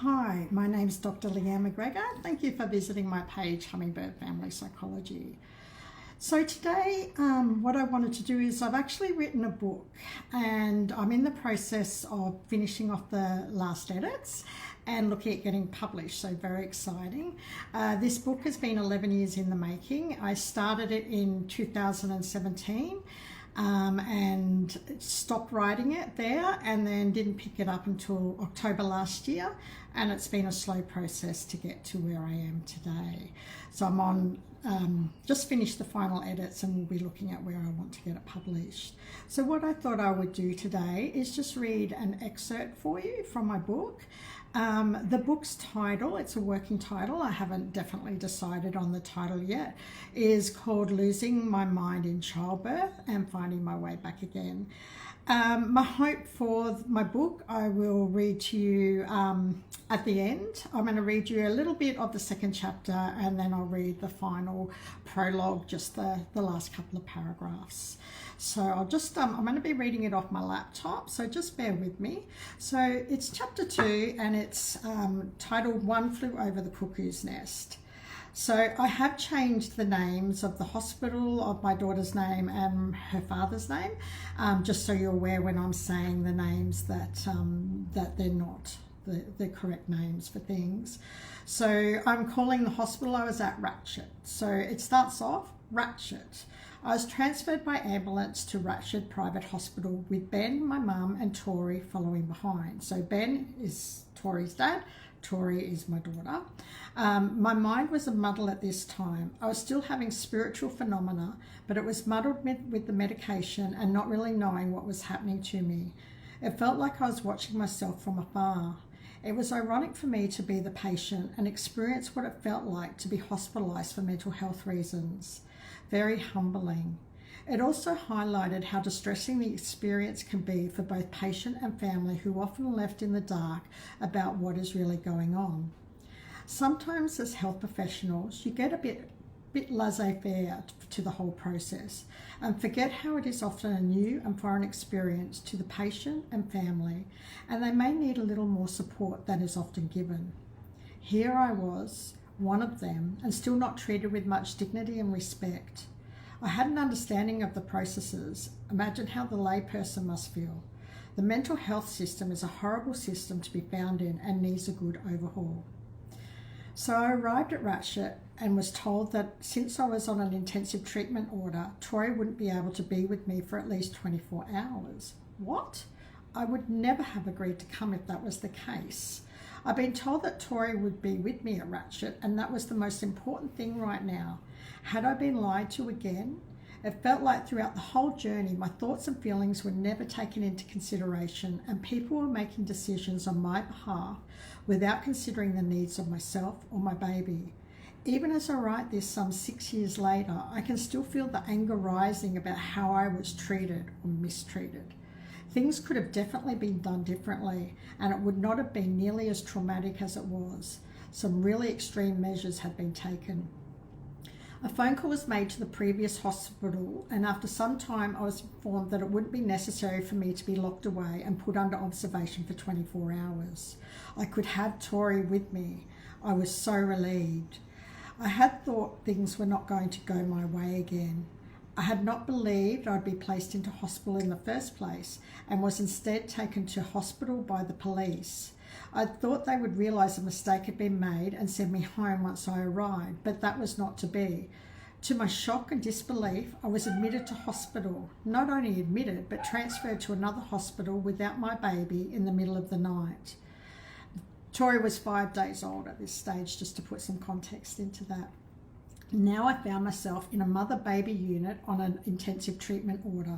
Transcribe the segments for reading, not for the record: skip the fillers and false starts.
Hi, my name is Dr. Leanne McGregor. Thank you for visiting my page, Hummingbird Family Psychology. So today, what I wanted to do is I've actually written a book and I'm in the process of finishing off the last edits and looking at getting published, so very exciting. This book has been 11 years in the making. I started it in 2017 and stopped writing it there and then didn't pick it up until October last year, and it's been a slow process to get to where I am today. So I'm on just finished the final edits and we'll be looking at where I want to get it published. So what I thought I would do today is just read an excerpt for you from my book. The book's title, it's a working title, I haven't definitely decided on the title yet, is called Losing My Mind in Childbirth and Finding My Way Back Again. My hope for my book, I will read to you at the end. I'm going to read you a little bit of the second chapter and then I'll read the final prologue, just the last couple of paragraphs. So I'll just, I'm going to be reading it off my laptop, so just bear with me. So it's chapter 2 and it's titled One Flew Over the Cuckoo's Nest. So I have changed the names of the hospital, of my daughter's name and her father's name, just so you're aware when I'm saying the names that, that they're not the correct names for things. So I'm calling the hospital I was at Ratchet. So it starts off, Ratchet. I was transferred by ambulance to Ratchet Private Hospital with Ben, my mum, and Tori following behind. So Ben is Tori's dad, Tori is my daughter. My mind was a muddle at this time. I was still having spiritual phenomena, but it was muddled with the medication and not really knowing what was happening to me. It felt like I was watching myself from afar. It was ironic for me to be the patient and experience what it felt like to be hospitalised for mental health reasons. Very humbling. It also highlighted how distressing the experience can be for both patient and family who often are left in the dark about what is really going on. Sometimes as health professionals, you get a bit laissez-faire to the whole process and forget how it is often a new and foreign experience to the patient and family, and they may need a little more support than is often given. Here I was, one of them, and still not treated with much dignity and respect. I had an understanding of the processes. Imagine how the layperson must feel. The mental health system is a horrible system to be found in and needs a good overhaul. So I arrived at Ratchet and was told that since I was on an intensive treatment order, Tori wouldn't be able to be with me for at least 24 hours. What? I would never have agreed to come if that was the case. I've been told that Tori would be with me at Ratchet, and that was the most important thing right now. Had I been lied to again? It felt like throughout the whole journey, my thoughts and feelings were never taken into consideration, and people were making decisions on my behalf without considering the needs of myself or my baby. Even as I write this some 6 years later, I can still feel the anger rising about how I was treated or mistreated. Things could have definitely been done differently, and it would not have been nearly as traumatic as it was. Some really extreme measures had been taken. A phone call was made to the previous hospital, and after some time I was informed that it wouldn't be necessary for me to be locked away and put under observation for 24 hours. I could have Tori with me. I was so relieved. I had thought things were not going to go my way again. I had not believed I'd be placed into hospital in the first place and was instead taken to hospital by the police. I thought they would realise a mistake had been made and send me home once I arrived, but that was not to be. To my shock and disbelief, I was admitted to hospital. Not only admitted, but transferred to another hospital without my baby in the middle of the night. Tori was 5 days old at this stage, just to put some context into that. Now I found myself in a mother-baby unit on an intensive treatment order.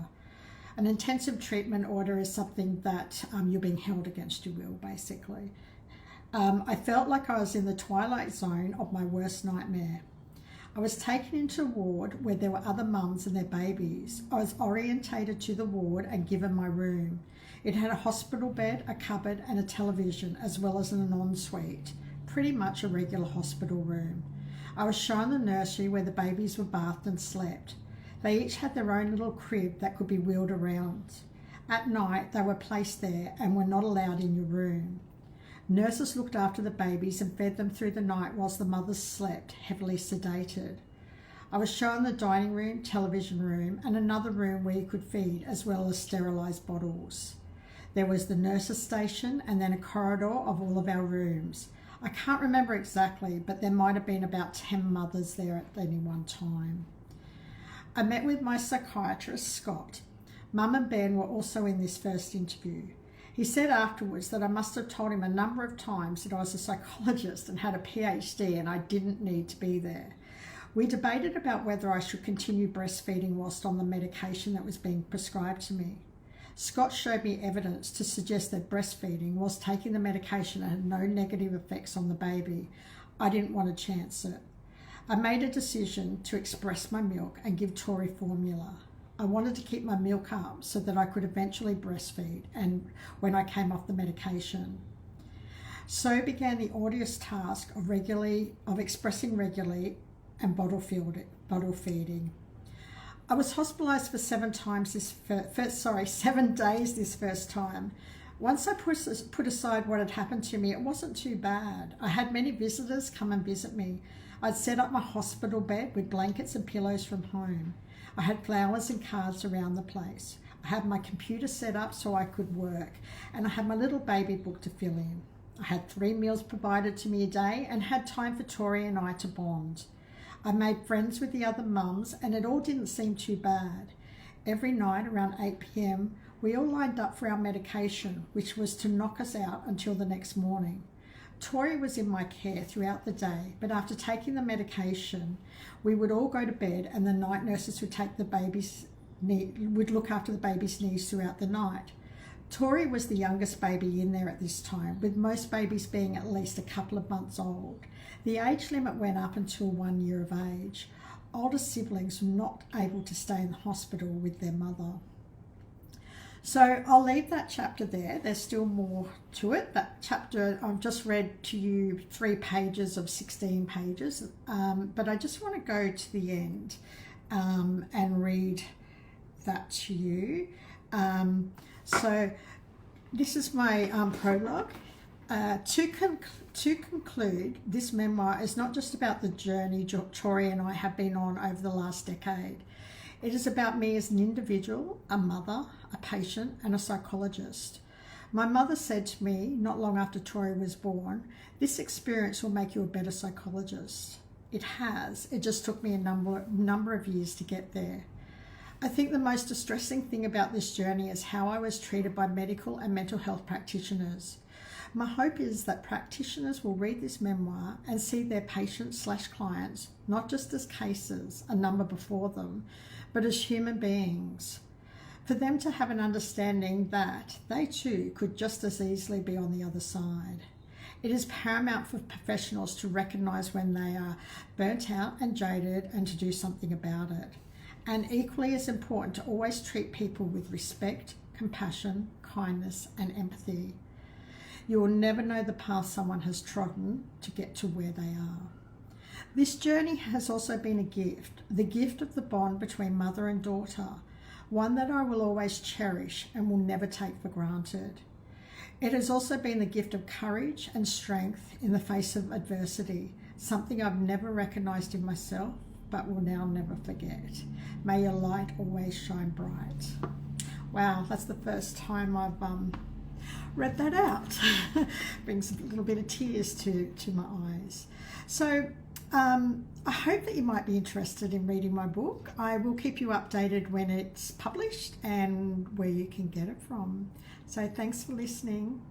An intensive treatment order is something that you're being held against your will, basically. I felt like I was in the twilight zone of my worst nightmare. I was taken into a ward where there were other mums and their babies. I was orientated to the ward and given my room. It had a hospital bed, a cupboard and a television, as well as an ensuite. Pretty much a regular hospital room. I was shown the nursery where the babies were bathed and slept. They each had their own little crib that could be wheeled around. At night, they were placed there and were not allowed in your room. Nurses looked after the babies and fed them through the night whilst the mothers slept, heavily sedated. I was shown the dining room, television room, and another room where you could feed, as well as sterilised bottles. There was the nurses' station and then a corridor of all of our rooms. I can't remember exactly, but there might have been about 10 mothers there at any one time. I met with my psychiatrist, Scott. Mum and Ben were also in this first interview. He said afterwards that I must have told him a number of times that I was a psychologist and had a PhD and I didn't need to be there. We debated about whether I should continue breastfeeding whilst on the medication that was being prescribed to me. Scott showed me evidence to suggest that breastfeeding whilst taking the medication had no negative effects on the baby. I didn't want to chance it. I made a decision to express my milk and give Tori formula. I wanted to keep my milk up so that I could eventually breastfeed and when I came off the medication. So began the arduous task of expressing regularly and bottle feeding. I was hospitalised for 7 days this first time. Once I put aside what had happened to me, it wasn't too bad. I had many visitors come and visit me. I'd set up my hospital bed with blankets and pillows from home. I had flowers and cards around the place. I had my computer set up so I could work, and I had my little baby book to fill in. I had 3 meals provided to me a day and had time for Tori and I to bond. I made friends with the other mums and it all didn't seem too bad. Every night around 8 p.m, we all lined up for our medication, which was to knock us out until the next morning. Tori was in my care throughout the day, but after taking the medication, we would all go to bed and the night nurses would look after the baby's needs throughout the night. Tori was the youngest baby in there at this time, with most babies being at least a couple of months old. The age limit went up until 1 year of age. Older siblings were not able to stay in the hospital with their mother. So I'll leave that chapter there. There's still more to it. That chapter, I've just read to you 3 pages of 16 pages, but I just want to go to the end and read that to you. So this is my prologue. To conclude, this memoir is not just about the journey Tori and I have been on over the last decade. It is about me as an individual, a mother, a patient, and a psychologist. My mother said to me, not long after Tori was born, "This experience will make you a better psychologist." It has. It just took me a number of years to get there. I think the most distressing thing about this journey is how I was treated by medical and mental health practitioners. My hope is that practitioners will read this memoir and see their patients/clients not just as cases, a number before them, but as human beings. For them to have an understanding that they too could just as easily be on the other side. It is paramount for professionals to recognise when they are burnt out and jaded and to do something about it. And equally as important to always treat people with respect, compassion, kindness, and empathy. You will never know the path someone has trodden to get to where they are. This journey has also been a gift, the gift of the bond between mother and daughter, one that I will always cherish and will never take for granted. It has also been the gift of courage and strength in the face of adversity, something I've never recognised in myself, but will now never forget. May your light always shine bright. Wow, that's the first time I've read that out. Brings a little bit of tears to my eyes. So I hope that you might be interested in reading my book. I will keep you updated when it's published and where you can get it from. So thanks for listening.